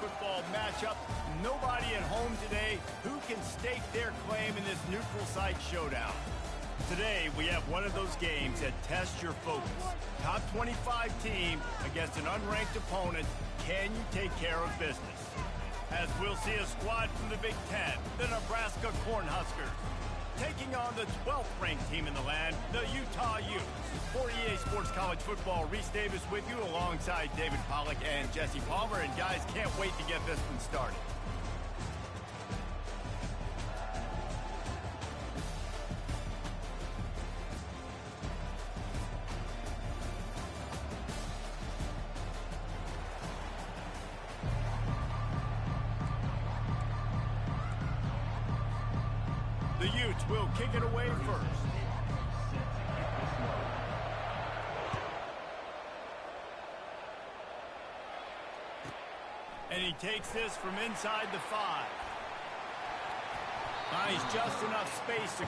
football matchup. Nobody at home today who can stake their claim in this neutral site showdown. Today, we have one of those games that tests your focus. Top 25 team against an unranked opponent. Can you take care of business? As we'll see a squad from the Big Ten, the Nebraska Cornhuskers, taking on the 12th ranked team in the land, the Utah Utes. For EA Sports College Football, Reese Davis with you alongside David Pollack and Jesse Palmer. And guys, can't wait to get this one started. The Utes will kick it away first. And he takes this from inside the 5. Finds just enough space to...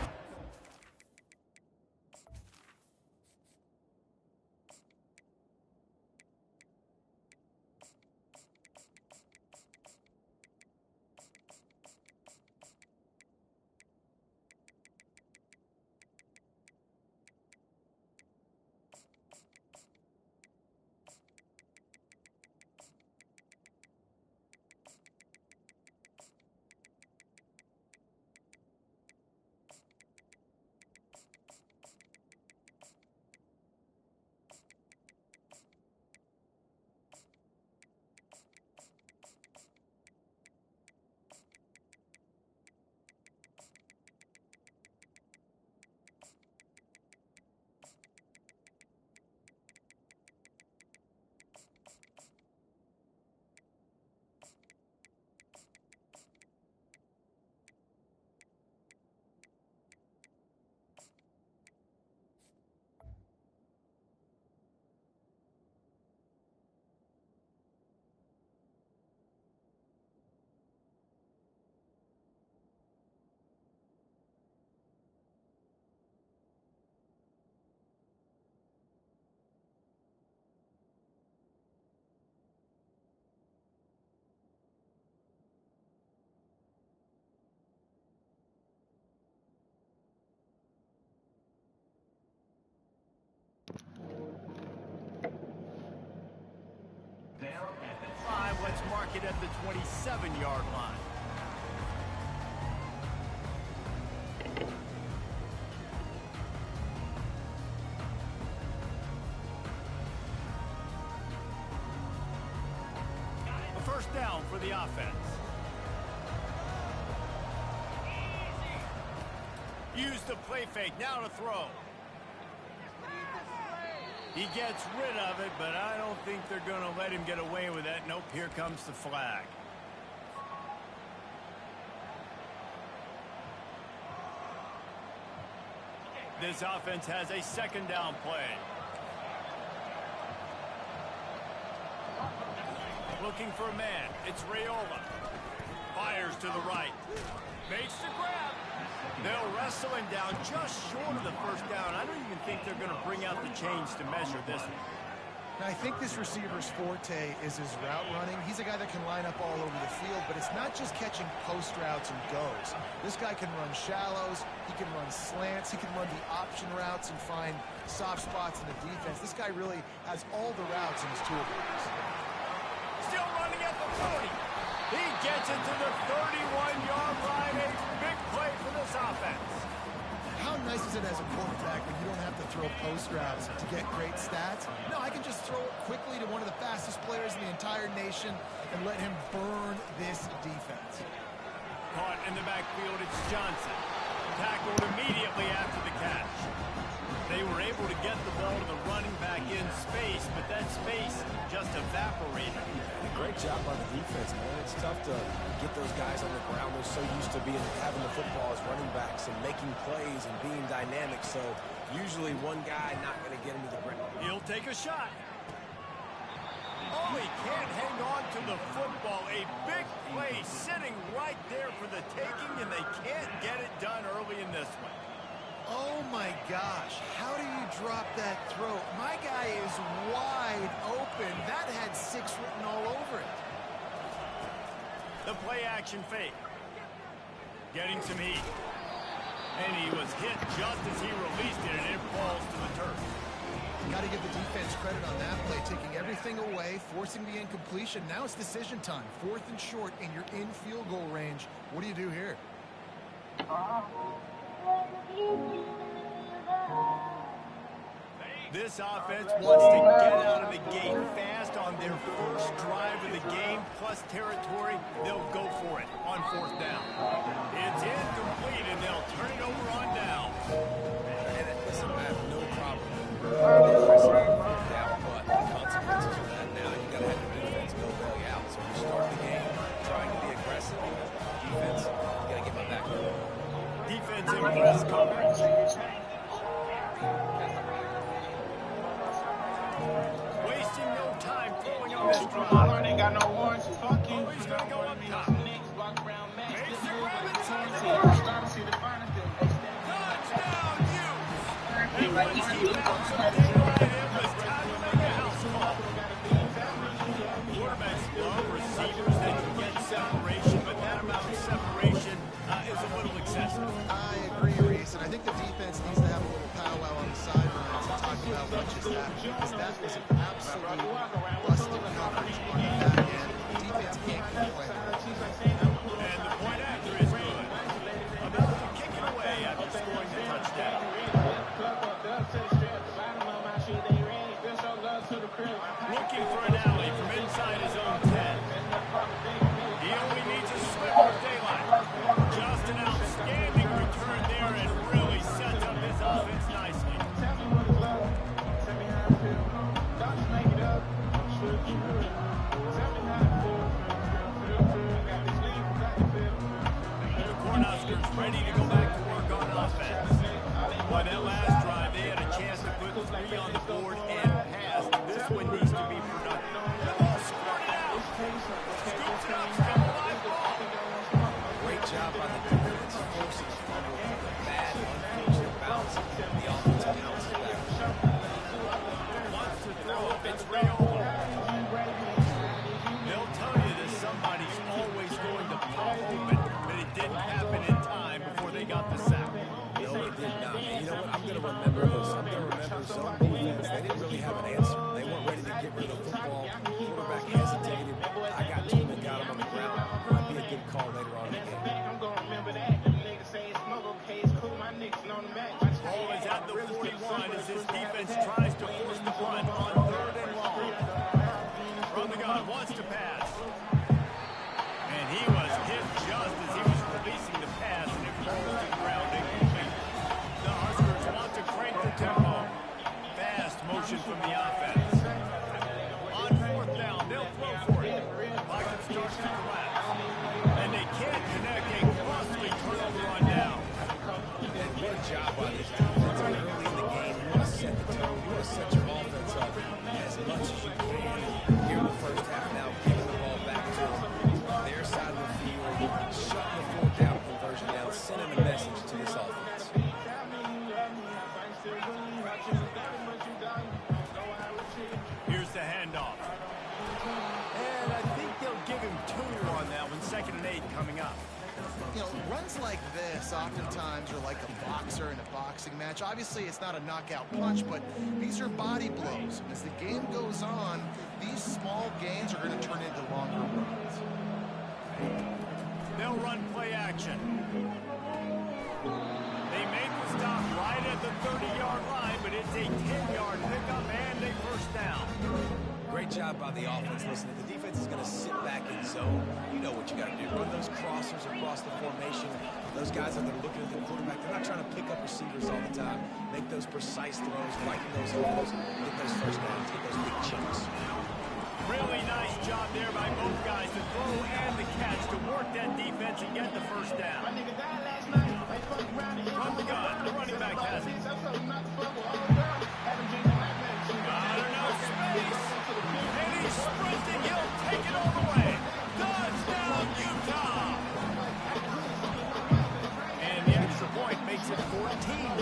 Down at the 5, let's mark it at the 27-yard line. A first down for the offense. Use the play fake, now to throw. He gets rid of it, but I don't think they're going to let him get away with that. Nope, here comes the flag. This offense has a second down play. Looking for a man. It's Raiola. Fires to the right. Makes the grab. They'll wrestle him down just short of the first down. I don't even think they're going to bring out the chains to measure this one. Now, I think this receiver's forte is his route running. He's a guy that can line up all over the field, but it's not just catching post routes and goes. This guy can run shallows, he can run slants, he can run the option routes and find soft spots in the defense. This guy really has all the routes in his toolbox. Still running at the 40. He gets it to the 31-yard line. A big play for this offense. How nice is it as a quarterback when you don't have to throw post routes to get great stats? No, I can just throw it quickly to one of the fastest players in the entire nation and let him burn this defense. Caught in the backfield, it's Johnson. Tackled immediately after the catch. They were able to get the ball to the running back in space, but that space just evaporated. Great job on the defense, man. It's tough to get those guys on the ground. They're so used to having the football as running backs and making plays and being dynamic. So usually one guy not going to get him to the ground. He'll take a shot. Oh, he can't hang on to the football. A big play sitting right there for the taking, and they can't get it done early in this one. Oh my gosh, how do you drop that throw? My guy is wide open. That had 6 written all over it. The play-action fake. Getting some heat. And he was hit just as he released it, and it falls to the turf. Got to give the defense credit on that play, taking everything away, forcing the incompletion. Now it's decision time. 4th and short, and you're in field goal range. What do you do here? This offense wants to get out of the gate fast on their first drive of the game, plus territory. They'll go for it on 4th down. It's incomplete, and they'll turn it over on down. And listen, I have no problem pressing down, but the consequences of that now, you got to have your defense go bail you out. So you start the game trying to be aggressive. Defense, you got to get my back. Defense in press coverage. Wasting no time throwing on this drive. Ain't got no warrants. Fuck you. He's going to go up top. Makes the grab inside the Touchdown, you! And once he bounced up the right, it was time to make a house call. Quarterbacks love receivers that can get separation, but that amount of separation is a little excessive. I agree, Reese, and I think the defense needs to have a little powwow on the sidelines and talk about what just happened, because that was an absolute busted coverage on the back end. The defense can't keep playing. And the point after is good. About to kick it away after scoring the touchdown. Looking for an alley from inside his own 10. He only needs a sliver of daylight. Just an outstanding return there and really sets up his offense nicely. The Cornhuskers ready to go back to work on offense. Boy, that last drive, they had a chance to put 3 on the board and pass. This one needs to be productive. The ball squirted out. Scoops it up, still a live ball. Great job by the defense, forcing the fumble from the bad, unfortunate bounce. The offensive bounce back. Wants to throw up, it's Ray Owen. They'll tell you that somebody's always going to pop open, but it didn't happen in time before they got the sack. No, it did not. And you know what? I'm going to remember this. I'm going to remember zone defense. They didn't really have an answer. They weren't ready to get rid of the football. Quarterback hesitated. I got 2 and got him on the ground. Might be a good call later on in the game. Ball is at the 41 as this defense tries to force the punt on 3rd and long. From the gun, wants to pass. And he was hit just as he was releasing the pass, and it falls to the ground incomplete. The Huskers want to crank the tempo. Fast motion from the offense. On 4th down, they'll throw for it. Pocket starts to collapse. And they can't connect a costly turnover on down. And good job by this defense. Early in the game, you want to set the tone. You want to set your offense up as much as you can. Here in the first half now, giving the ball back to their side of the field, shutting the 4th down conversion down, sending a message to this offense. Here's the handoff. And I think they'll give him 2 on that one. 2nd and 8 coming up. You know, runs like this oftentimes are like a boxer in a boxing match. Obviously, it's not a knockout punch, but these are body blows. As the game goes on, these small gains are going to turn into longer runs. They'll run play action. They make the stop right at the 30-yard line, but it's a 10-yard pickup and a 1st down. Great job by the offense. Listen, if the defense is going to sit back in zone, you know what you got to do. Run those crossers across the formation. Those guys are going to look at the quarterback. They're not trying to pick up receivers all the time. Make those precise throws, right in those holes, get those 1st downs, get those big chunks. Really nice job there by both guys, the throw and the catch, to work that defense and get the 1st down. From the gun, the running back has it. Got enough space. And he's sprinting. He'll take it all the way. Touchdown, Utah. And the extra point makes it 14-0.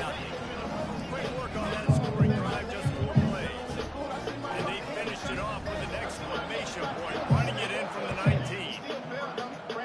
Great work on that scoring drive, just 4 plays. And they finished it off with an exclamation point, running it in from the 19.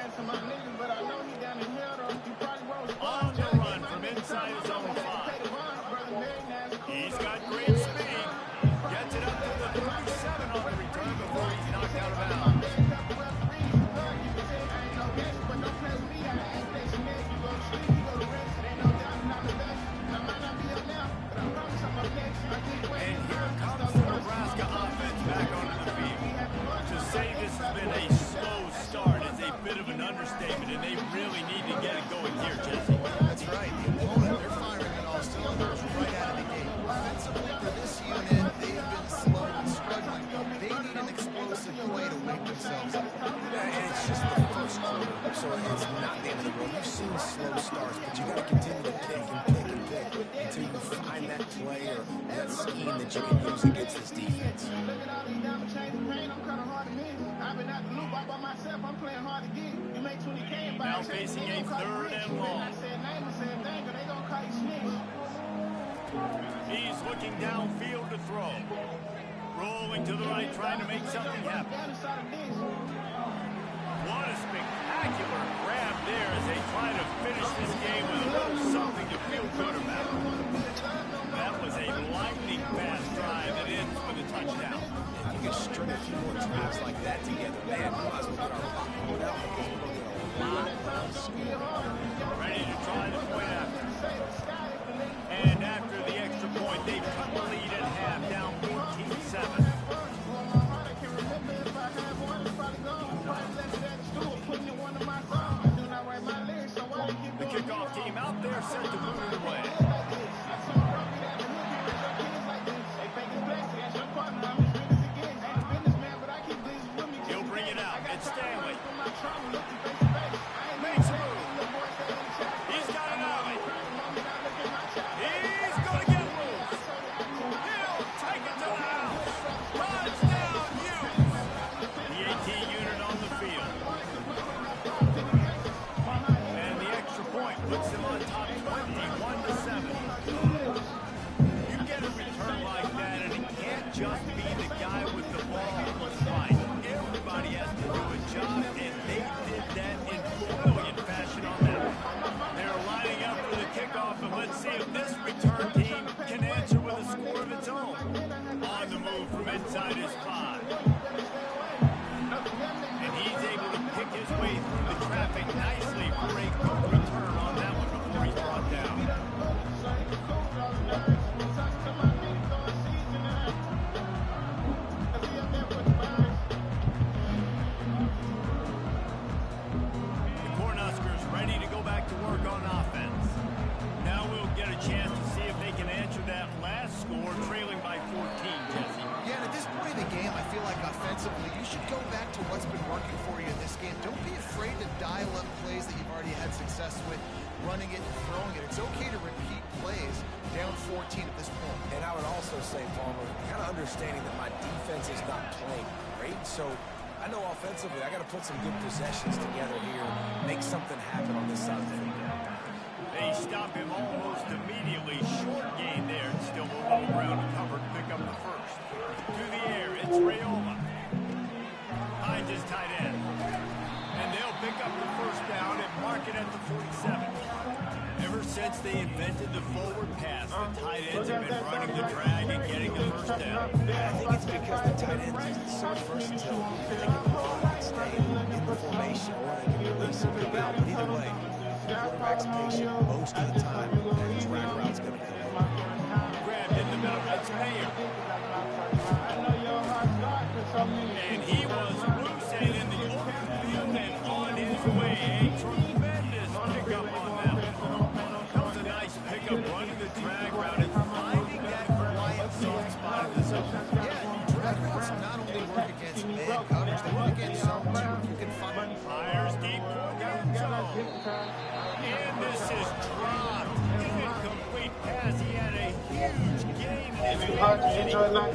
it's just the first quarter, so it's not the end of the world. You've seen slow starts, but you got to continue to pick and pick and pick until you find that play or that scheme that you can use against this defense. Now facing a 3rd and long. He's looking downfield to throw. Rolling to the right, trying to make something happen. What a spectacular grab there as they try to finish this game with a little something to feel good about. That was a lightning fast drive that ends with a touchdown. If you can string a few more drives like that together, man, we might as well get our rock pulled out because we're going to get a lot of score. Ready to try the point after. And after the extra point, they've cut the lead at half, down 14-7. The kickoff team out there set to move it away. He'll bring it out. It's Stanley. Makes a move. He's got an alley. He's going to get loose. He'll take it to the house. Touchdown, Utes. The AT unit on the field. And the extra point puts them on top 21-7. You get a return like that, and it can't just be the guy with the ball on the spine. Everybody has to do a job, and they did that in brilliant fashion on that. They're lining up for the kickoff, and let's see if this return team can answer with a score of its own. On the move from inside his 5. And he's able to pick his way through the traffic nicely for a good return on that one before he's brought down. The Cornhuskers ready to go back to work on offense. Now we'll get a chance to see if they can answer that last score, trailing by 14, Jesse. Yeah, and at this point in the game, I feel like offensively, you should go back to what's been working for you in this game. Don't be afraid to dial up plays that you've already had success with, running it and throwing it. It's okay to repeat plays down 14 at this point. And I would also say, Palmer, kind of understanding that my defense is not playing great, so I know offensively I got to put some good possessions together here, make something happen on this side of the football. They stop him almost immediately. Short gain there. Still a little ground to cover to pick up the first. To the air, it's Rayola. Hides his tight end. And they'll pick up the first down and mark it at the 47. Ever since they invented the forward pass, the tight ends have been running the drag and getting the first down. I think it's because the tight ends are so versatile. They can move and stay in the formation, or they can release and pick out. But either way, the quarterback's patient most of the time. That drag route's going to come. Grabbed in the middle. That's Mayer. And he was loose and in the open field and on his way. A tremendous pickup on that one. That was a nice pickup, running the drag route and finding that quiet soft spot in the zone. Yeah, drag routes not only work against man coverage, they work against zone too. You can find Fires deep for down zone. And this is dropped. Incomplete pass. He had a huge gain in his line.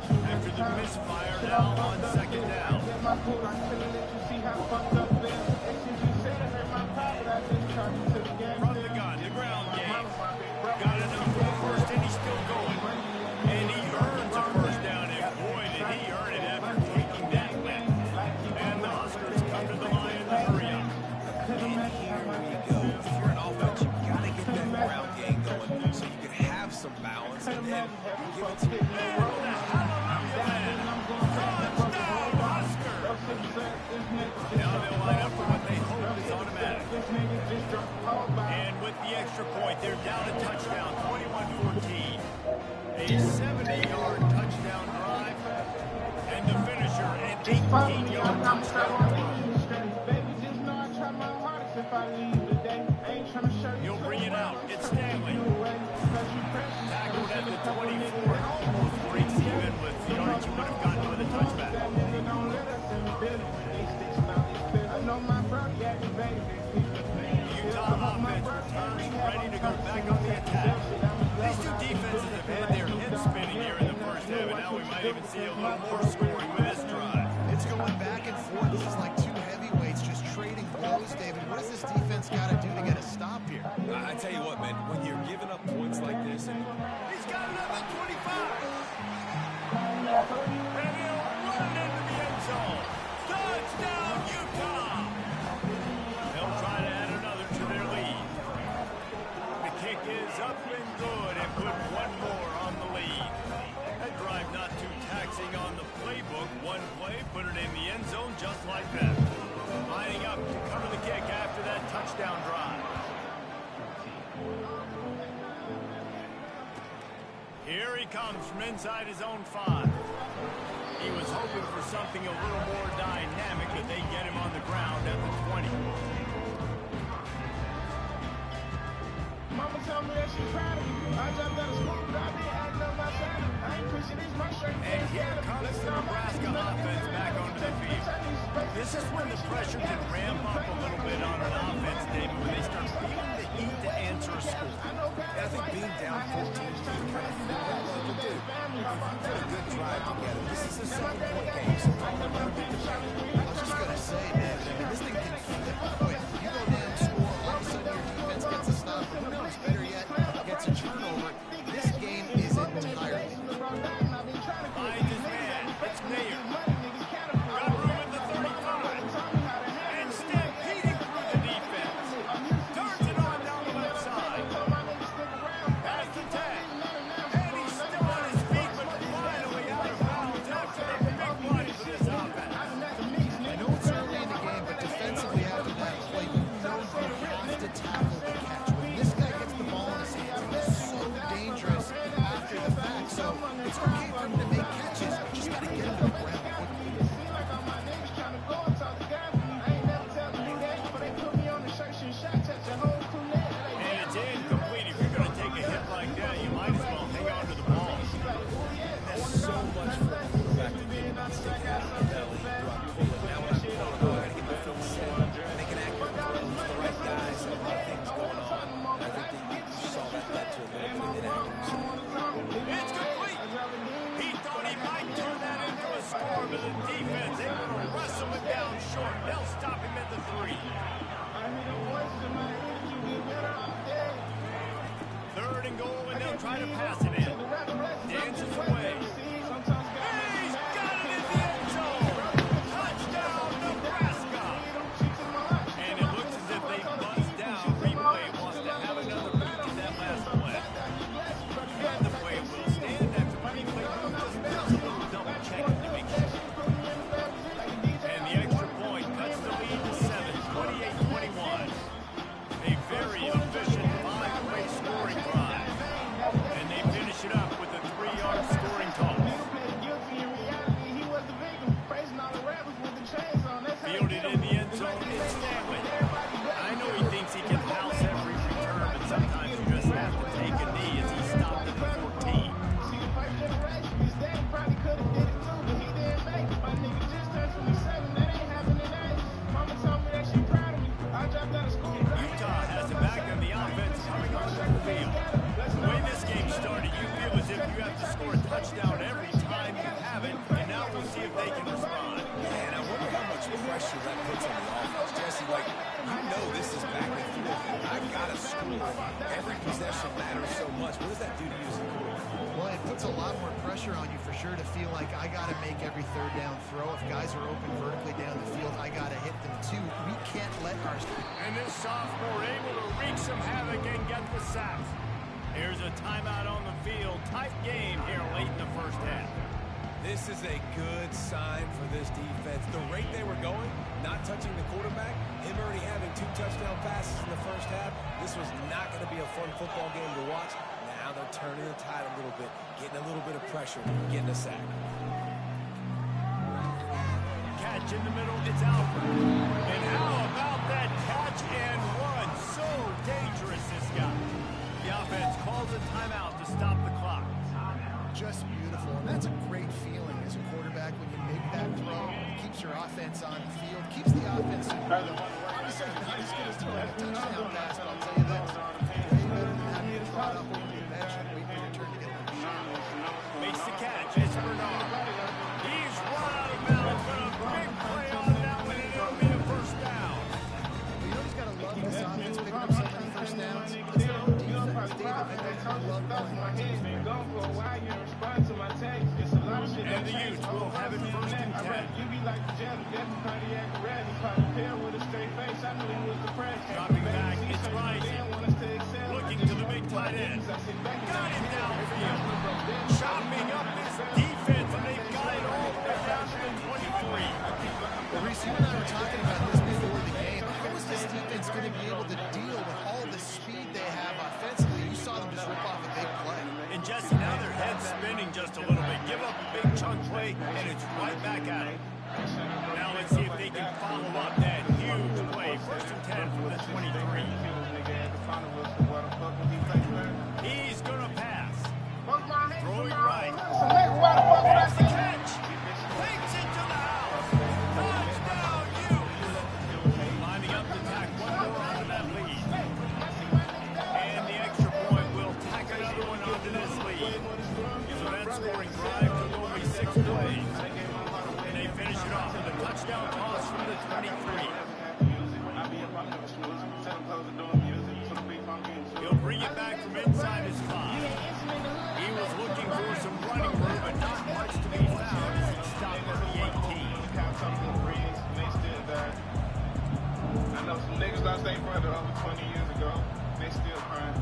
After the misfire, now on second down. From the gun, the ground game. Got enough for the first, and he's still going. And he earns a first down, and boy, did he earn it after taking that win. And the Huskers come to the line to hurry up. And here we go. If you're an offense, you've got to get that ground game going so you can have some balance, and then you give it to Now they'll offense returns, ready to go back on the attack. These two defenses have had their heads spinning here in the first half, and now we might even see a little more scoring with this drive. It's going back and forth. This is like two heavyweights just trading blows, David. What does this defense got to do to get a stop here? I tell you what, man, when you're giving up points like this, and he's got it up at 25. And he'll run into the end zone. Touchdown, Utah! They'll try to add another to their lead. The kick is up and good and put one more on the lead. That drive not too taxing on the playbook. One play, put it in the end zone just like that. Lining up to cover the kick after that touchdown drive. Here he comes from inside his own 5. He was hoping for something a little more dynamic, but they get him on the ground at the 20. Mama told me that she's proud of me. I jumped out of school, but I been acting up my side. I ain't pushing this, my shirt. And here comes the Nebraska offense back onto the field. This is when the pressure can ramp up a little bit on an offense, David, when they start feeling the heat to answer a score. I think being down 14 you kind of feel like what to do. If you put a good drive together, this is a 7-point game, so all the better get the shot. I was just going to say, man, I mean, this thing can flip quick. You go down, score, all of a sudden your defense gets a stop, or who knows, better yet, gets a turnover. This game is entirely. Finds his man. It's Mayer. Got room at the 35. And stampeding through the defense. Turns it on down the left side. Pass the tag. And he's still on his feet, but finally out of bounds after a big play for this offense. I know it's early in the game, but defensively after that play, you know you have to tackle the catch. When this guy gets the ball in his hands, he's so dangerous after the fact. So it's okay for him to make catches. You just got to get him to the ground quickly. And it's incomplete. If you're going to take a hit like that, you might as well hang on to the ball. There's so much for a quarterback to do. Stick out of the belly. Do I pull it? Now when I pull it, I got to get my feet set. Make an accurate throw. Use the right guys. So a lot of things going on. I think you saw that led to a little bit of inaccuracy. It's complete. He thought he might turn that into a score, but the defense able to wrestle it down short. They'll stop him at the 3. 3rd and goal, and they'll try to pass it in. Dances away. He's got it in the end zone. Touchdown, Nebraska. And it looks as if they buzzed down. Replay wants to have another peek at that last play. And the play will stand after replay just does a little double checking to make sure. And the extra point cuts the lead to 7, 28-21. A very efficient 5-play scoring drive. And they finish it up with a 3-yard scoring toss. Fielded in the end zone is Stanley. I know he thinks he can house every return, but sometimes you just have to take a knee as he stopped at the 14. Utah has it back on the offense coming onto the field. The way this game started, you feel as if you have to score a touchdown every time you have it, and now we'll see if they can respond. Man, I wonder how much pressure that puts on the offense. Jesse, like, you know this is back and forth. I got to score. Every possession matters so much. What does that do to you as a quarterback? Well, it puts a lot more pressure on you for sure to feel like I got to make every 3rd down throw. If guys are open vertically down the field, I got to hit them too. We can't let our... And this sophomore able to wreak some havoc and get the sack. Here's a timeout on the field. Tight game here late in the first half. This is a good sign for this defense. The rate they were going, not touching the quarterback, him already having 2 touchdown passes in the first half, this was not going to be a fun football game to watch. Now they're turning the tide a little bit, getting a little bit of pressure, getting a sack. Catch in the middle, it's Alford. And how about that catch and run? So dangerous, this guy. The offense calls a timeout to stop the clock. Just beautiful, and that's a great feeling as a quarterback when you make that throw. It keeps your offense on the field, keeps the offense in the obviously as good as throwing a touchdown pass, but I'll tell you this. Way better than having it brought up over the bench and wait for your turn to get another shot. Makes the catch. It's Bernard. He's run out of bounds, but a big play on that one, and it'll be a first down. You know he's got to love this offense picking up so many first downs. It's their own defense. David, I know you love going on teams. And the Utes will have it first and 10. Dropping back, it's rising. Looking to the big tight end. Got him downfield. Chopping up this defense, and they've got it all the way down to the 23. Well, Reese, you and I were talking about this before the game. How is this defense going to be able to deal with all the speed they have offensively? You saw them just rip off a big play. And Jesse, now their head's spinning just a little bit. Give up a big chunk play, and it's right back at them. Now let's see if they can follow up that huge play. First and 10 from the 23. He's going to pass. Throwing right. Makes the catch. Takes it to the house. Touchdown, Utes. Lining up to tack one more onto that lead. And the extra point will tack another one onto this lead. So that scoring drive took only 6 plays. And they finish it off with a touchdown toss from the 23. He'll bring it back from inside his 5. He was looking for some running room, but not much to be found as he stopped at the 18. I know some niggas lost their brother over 20 years ago. They still crying.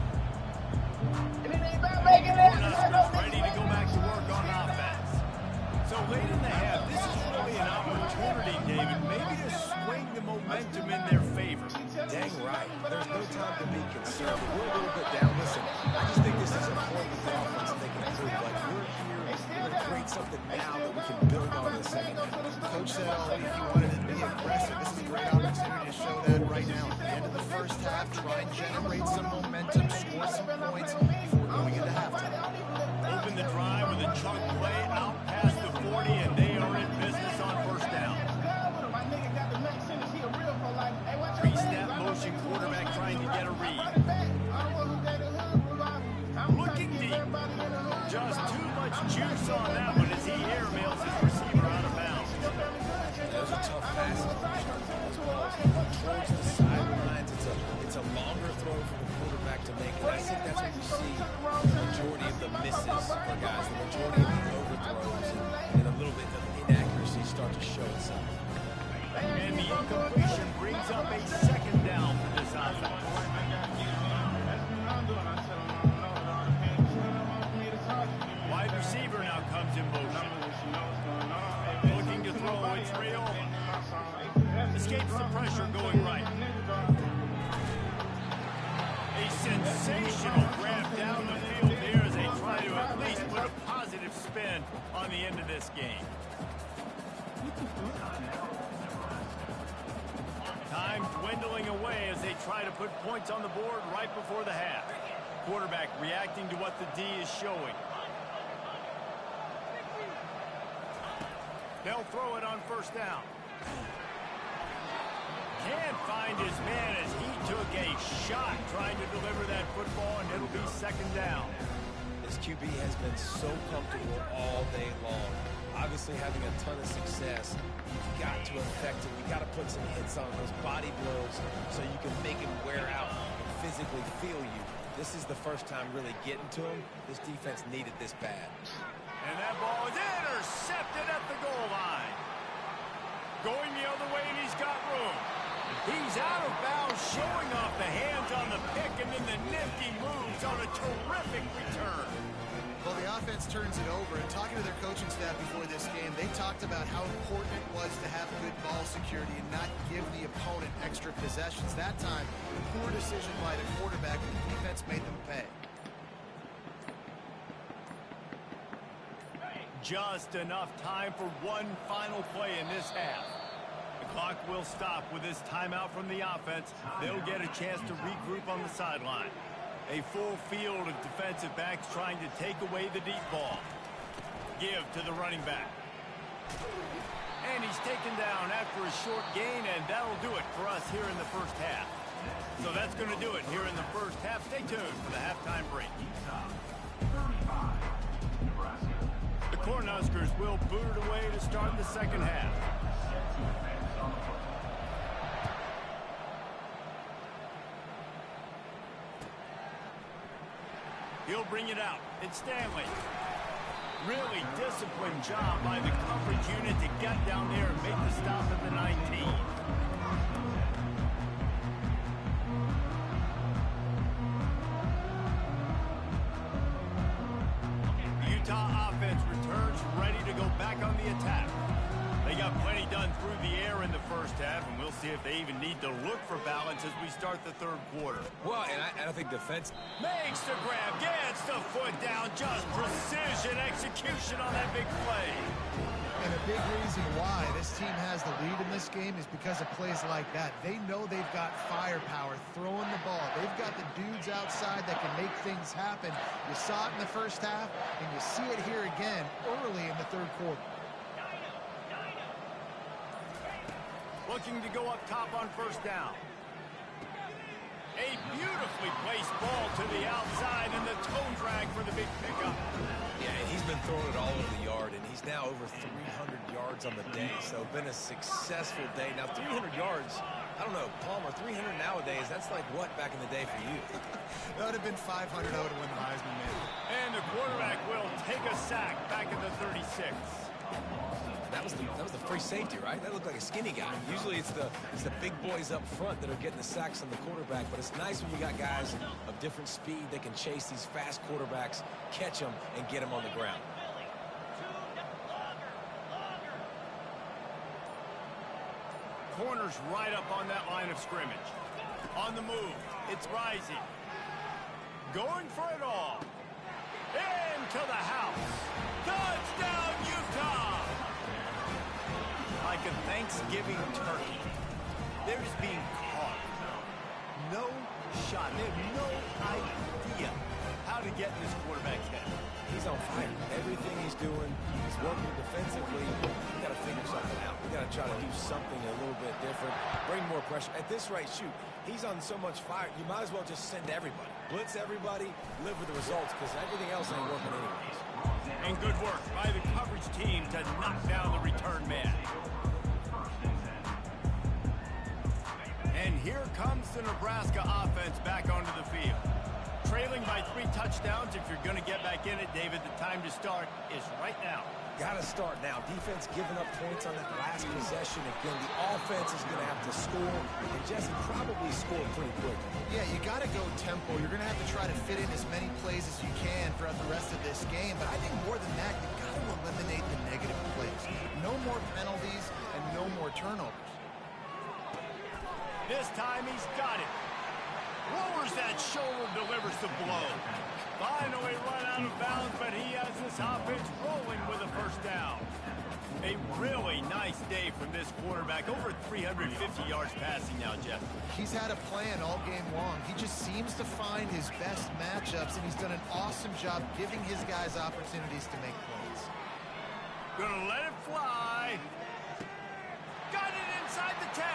Ready to go back to work on offense. So late in the half, this is really an opportunity, David, maybe to swing the momentum in their favor. Dang right. There's no time to be concerned. We're a little bit down. Listen, I just think this is a point with the offense they can improve. Like, we're here to create something now that we can build on this second half. Coach said all week he wanted to be aggressive. This is a great opportunity to show that right now. At the end of the first half, try and generate some momentum, score some points before going into halftime. Open the drive with a chunk play out past the 40, and they are in business on first down. Pre-snap motion quarterback trying to get a read. Looking deep. Just too much juice on that one as he airmails his receiver out of bounds. Those are tough passes. Towards the sidelines, it's a longer throw for the quarterback to make. And I think that's what you see the majority of the misses for guys, the majority of the overthrows, and a little bit of inaccuracy start to show itself. And the incompletion brings up a second down for this offense. Wide receiver now comes in motion. Looking to throw, it's Rayola. Escapes the pressure going right. A sensational grab down the field here as they try to at least put a positive spin on the end of this game. Time dwindling away as they try to put points on the board right before the half. Quarterback reacting to what the D is showing. They'll throw it on first down. Can't find his man as he took a shot trying to deliver that football, and it'll be second down. This QB has been so comfortable all day long. Obviously having a ton of success. You've got to affect him. You've got to put some hits on those body blows so you can make him wear out and physically feel you. This is the first time really getting to him. This defense needed this bad. And that ball is intercepted at the goal line. Going the other way, and he's got room. He's out of bounds, showing off the hands on the pick, and then the nifty moves on a terrific return. Well, the offense turns it over, and talking to their coaching staff before this game, they talked about how important it was to have good ball security and not give the opponent extra possessions. That time, poor decision by the quarterback, and the defense made them pay. Just enough time for one final play in this half. The clock will stop with this timeout from the offense. They'll get a chance to regroup on the sideline. A full field of defensive backs trying to take away the deep ball. Give to the running back. And he's taken down after a short gain, and that'll do it for us here in the first half. So that's going to do it here in the first half. Stay tuned for the halftime break. The Cornhuskers will boot it away to start the second half. He'll bring it out. It's Stanley. Really disciplined job by the coverage unit to get down there and make the stop at the 19. The Utah offense returns ready to go back on the attack. They got plenty done through the air in the first half, and we'll see if they even need to look for balance as we start the third quarter. Well, and I think defense Makes the grab, gets the foot down, just precision execution on that big play. And a big reason why this team has the lead in this game is because of plays like that. They know they've got firepower throwing the ball. They've got the dudes outside that can make things happen. You saw it in the first half, and you see it here again early in the third quarter. Looking to go up top on first down. A beautifully placed ball to the outside, and the toe drag for the big pickup. Yeah, and he's been throwing it all over the yard, and he's now over 300 yards on the day, so been a successful day. Now, 300 yards, I don't know, Palmer, 300 nowadays, that's like what back in the day for you? That would have been 500. I would have won the Heisman, man. And the quarterback will take a sack back at the 36. That was the free safety, right? That looked like a skinny guy. Usually it's the big boys up front that are getting the sacks on the quarterback, but it's nice when you got guys of different speed that can chase these fast quarterbacks, catch them, and get them on the ground. Corners right up on that line of scrimmage. On the move, it's Rising. Going for it all. Into the house. Touchdown, Utah! Like a Thanksgiving turkey. They're just being caught. No shot. They have no idea how to get in this quarterback's head. He's on fire. Everything he's doing, he's working defensively. We got to figure something out. We got to try to do something a little bit different. Bring more pressure. At this rate, shoot, he's on so much fire, you might as well just send everybody. Blitz everybody, live with the results, because everything else ain't working anyways. And good work by the coverage team to knock down the return man. And here comes the Nebraska offense back onto the field. Trailing by 3 touchdowns. If you're going to get back in it, David, the time to start is right now. Got to start now. Defense giving up points on that last possession. Again, the offense is going to have to score, and Jesse probably score pretty quick. Yeah, you got to go tempo. You're going to have to try to fit in as many plays as you can throughout the rest of this game. But I think more than that, you got to eliminate the negative plays. No more penalties and no more turnovers. This time he's got it. Lowers that shoulder, delivers the blow. Finally run out of bounds, but he has this offense rolling with a first down. A really nice day from this quarterback. Over 350 yards passing now, Jeff. He's had a plan all game long. He just seems to find his best matchups, and he's done an awesome job giving his guys opportunities to make plays. Gonna let it fly. Got it inside the 10.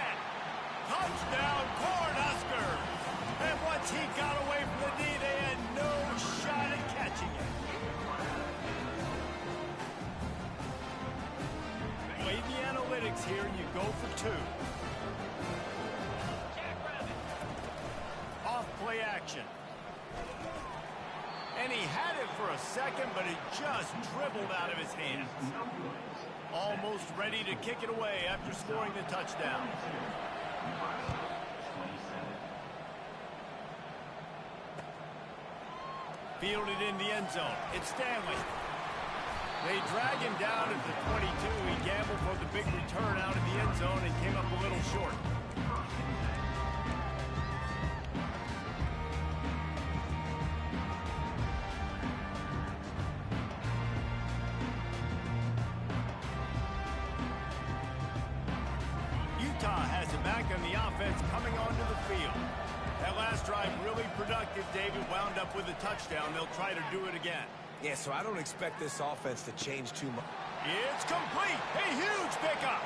Touchdown, Cornhuskers. And once he got away from the knee, they had no shot at catching it. Play the analytics here, and you go for 2. Off play action. And he had it for a second, but it just dribbled out of his hands. Almost ready to kick it away after scoring the touchdown. Fielded in the end zone. It's Stanley. They drag him down at the 22. He gambled for the big return out of the end zone and came up a little short. Utah has it back on the offense coming onto the field. That last drive really productive. David wound up with a touchdown. They'll try to do it again. Yeah, so I don't expect this offense to change too much. It's complete. A huge pickup.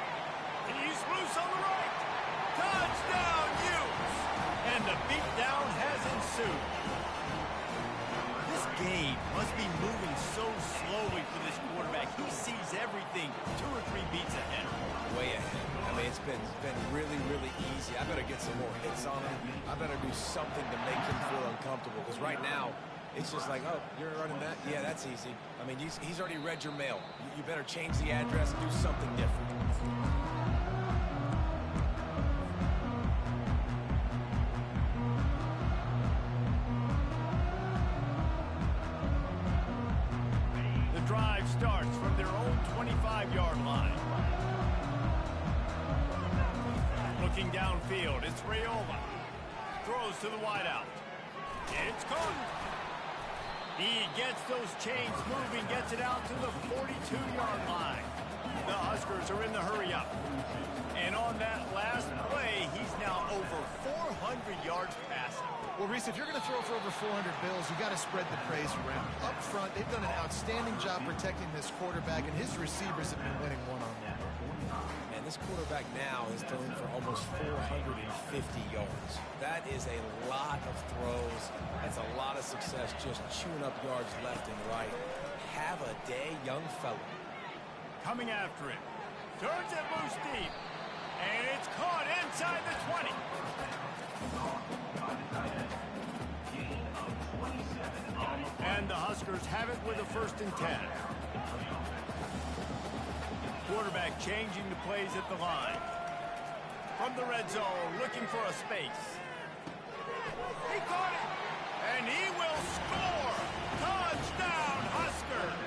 He's loose on the right. Touchdown, Utes. And the beatdown has ensued. This game must be moving so slowly for this quarterback. He sees everything 2 or 3 beats ahead. Way ahead. I mean, it's been really, really easy. I better get some more hits on him. I better do something to make him feel uncomfortable. Because right now, it's just like, oh, you're running that? Yeah, that's easy. I mean, he's already read your mail. You better change the address and do something different. The drive starts from their own 25-yard line. Looking downfield, it's Rayola. Throws to the wideout. It's caught. He gets those chains moving, gets it out to the 42-yard line. The Huskers are in the hurry-up. And on that last play, he's now over 400 yards passing. Well, Reese, if you're going to throw for over 400 bills, you got to spread the praise around. Up front, they've done an outstanding job protecting this quarterback, and his receivers have been winning one-on-one. And this quarterback now is thrown for almost 450 yards. That is a lot of throws. That's a lot of success just chewing up yards left and right. Have a day, young fella. Coming after it. Turns it loose deep. And it's caught inside the 20. And the Huskers have it with a 1st and 10. Quarterback changing the plays at the line. From the red zone, looking for a space. He caught it, and he will score. Touchdown, Huskers.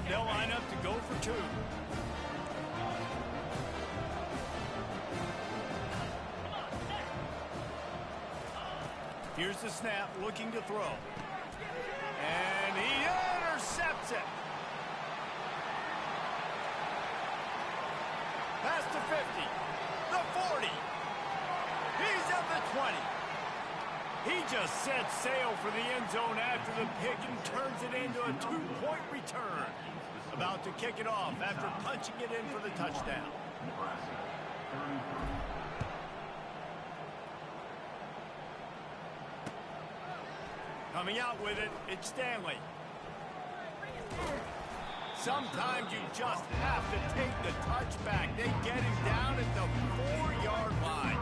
They'll line up to go for 2. Here's the snap, looking to throw. And he intercepts it. Past the 50, the 40. He's at the 20. He just sets sail for the end zone after the pick and turns it into a 2-point return. About to kick it off after punching it in for the touchdown. Coming out with it, it's Stanley. Sometimes you just have to take the touchback. They get him down at the 4-yard line.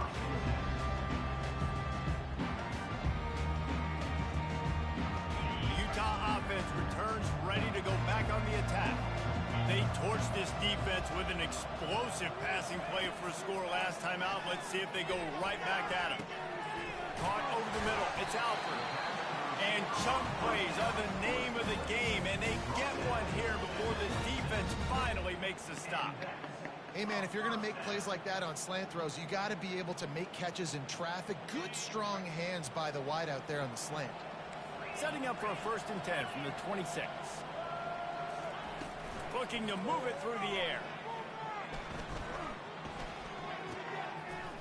The Utah offense returns ready to go back on the attack. They torched this defense with an explosive passing play for a score last time out. Let's see if they go right back at him. Caught over the middle. It's Alford. And chunk plays are the name of the game, and they get one here before the defense finally makes the stop. Hey, man, if you're going to make plays like that on slant throws, you got to be able to make catches in traffic. Good, strong hands by the wideout there on the slant. Setting up for a 1st and 10 from the 26. Looking to move it through the air.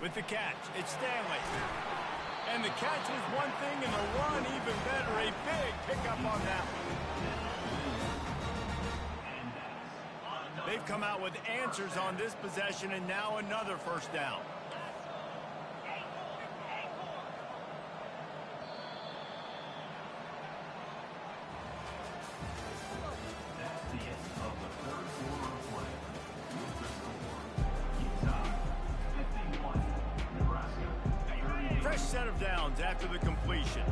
With the catch, it's Stanley. And the catch was one thing, and the run even better. A big pickup on that one. They've come out with answers on this possession, and now another 1st down. Fresh set of downs after the completion.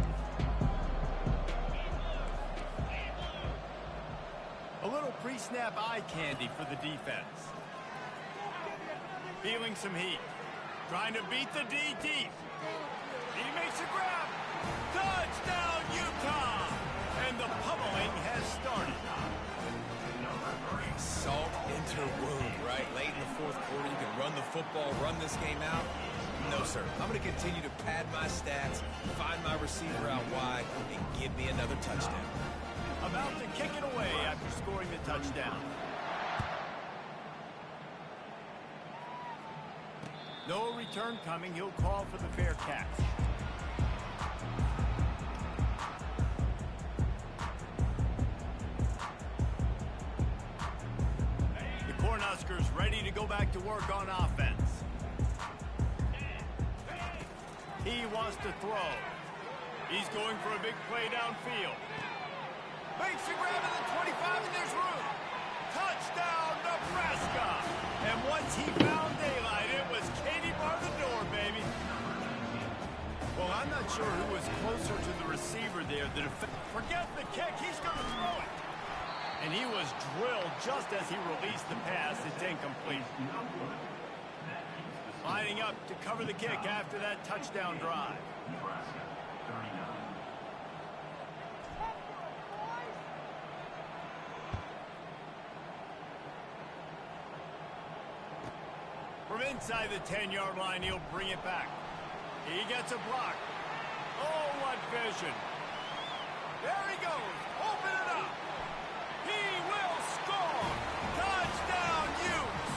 A little pre-snap eye candy for the defense. Feeling some heat. Trying to beat the D deep. He makes a grab. Touchdown, Utah! And the pummeling has started. Salt into the wound, right? Late in the 4th quarter, you can run the football, run this game out. No, sir. I'm going to continue to pad my stats, find my receiver out wide, and give me another touchdown. About to kick it away after scoring the touchdown. No return coming. He'll call for the fair catch. Cornhuskers ready to go back to work on offense. He wants to throw. He's going for a big play downfield. Makes a grab at the 25, and there's room. Touchdown, Nebraska! And once he found daylight, it was Katie bar the door, baby. Well, I'm not sure who was closer to the receiver there. Forget the kick. He's going to throw it. And he was drilled just as he released the pass. It's incomplete. Lining up to cover the kick after that touchdown drive. From inside the 10-yard line, he'll bring it back. He gets a block. Oh, what vision. There he goes. Open it up. He will score. Touchdown, Utes.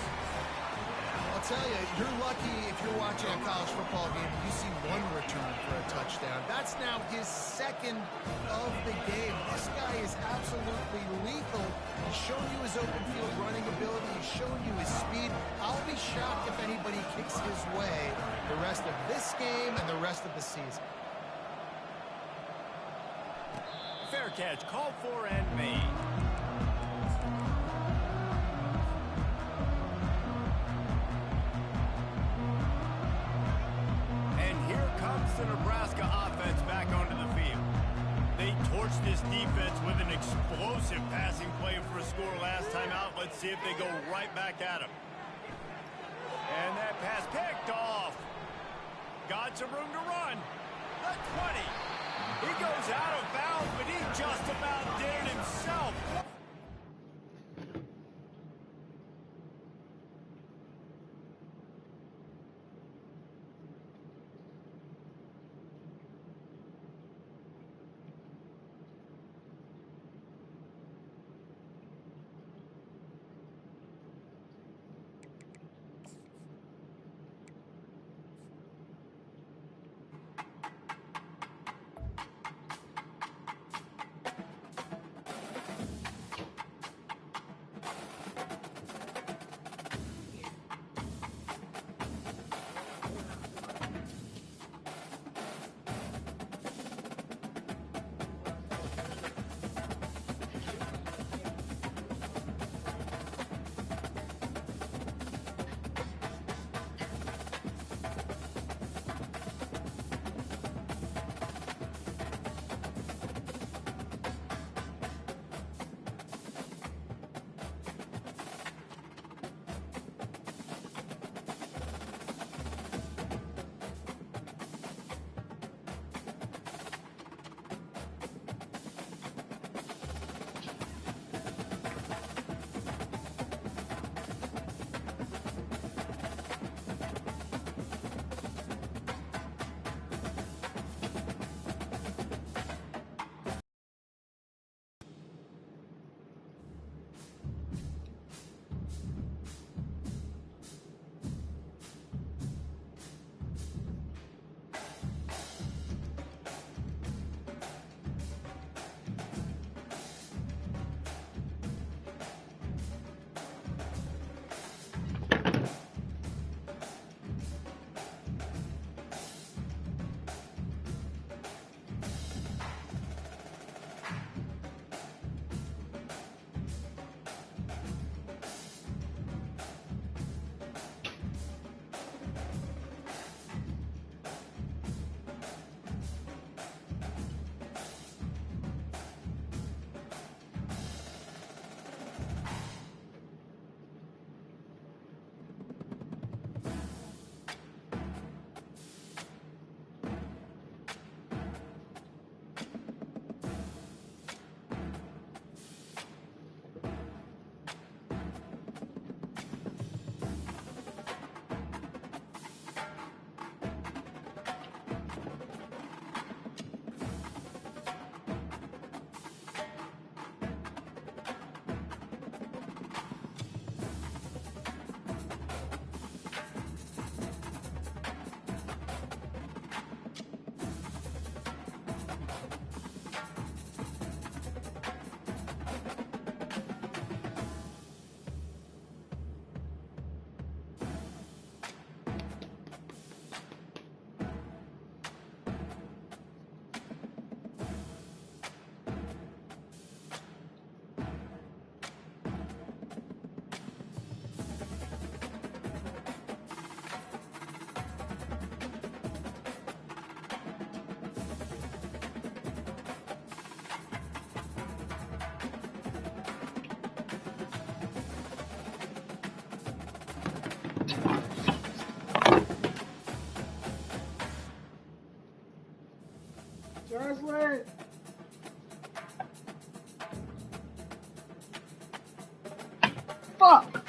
I'll tell you, you're lucky if you're watching a college football game and you see one return for a touchdown. That's now his second of the game. This guy is absolutely lethal. He's shown you his open field running ability. He's shown you his speed. I'll be shocked if anybody kicks his way the rest of this game and the rest of the season. Fair catch, called for and made. And here comes the Nebraska offense back onto the field. They torched this defense with an explosive passing play for a score last time out. Let's see if they go right back at him. And that pass picked off. Got some room to run. The 20. He goes out of bounds, but he just about did it himself. fuck?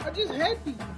I just had these.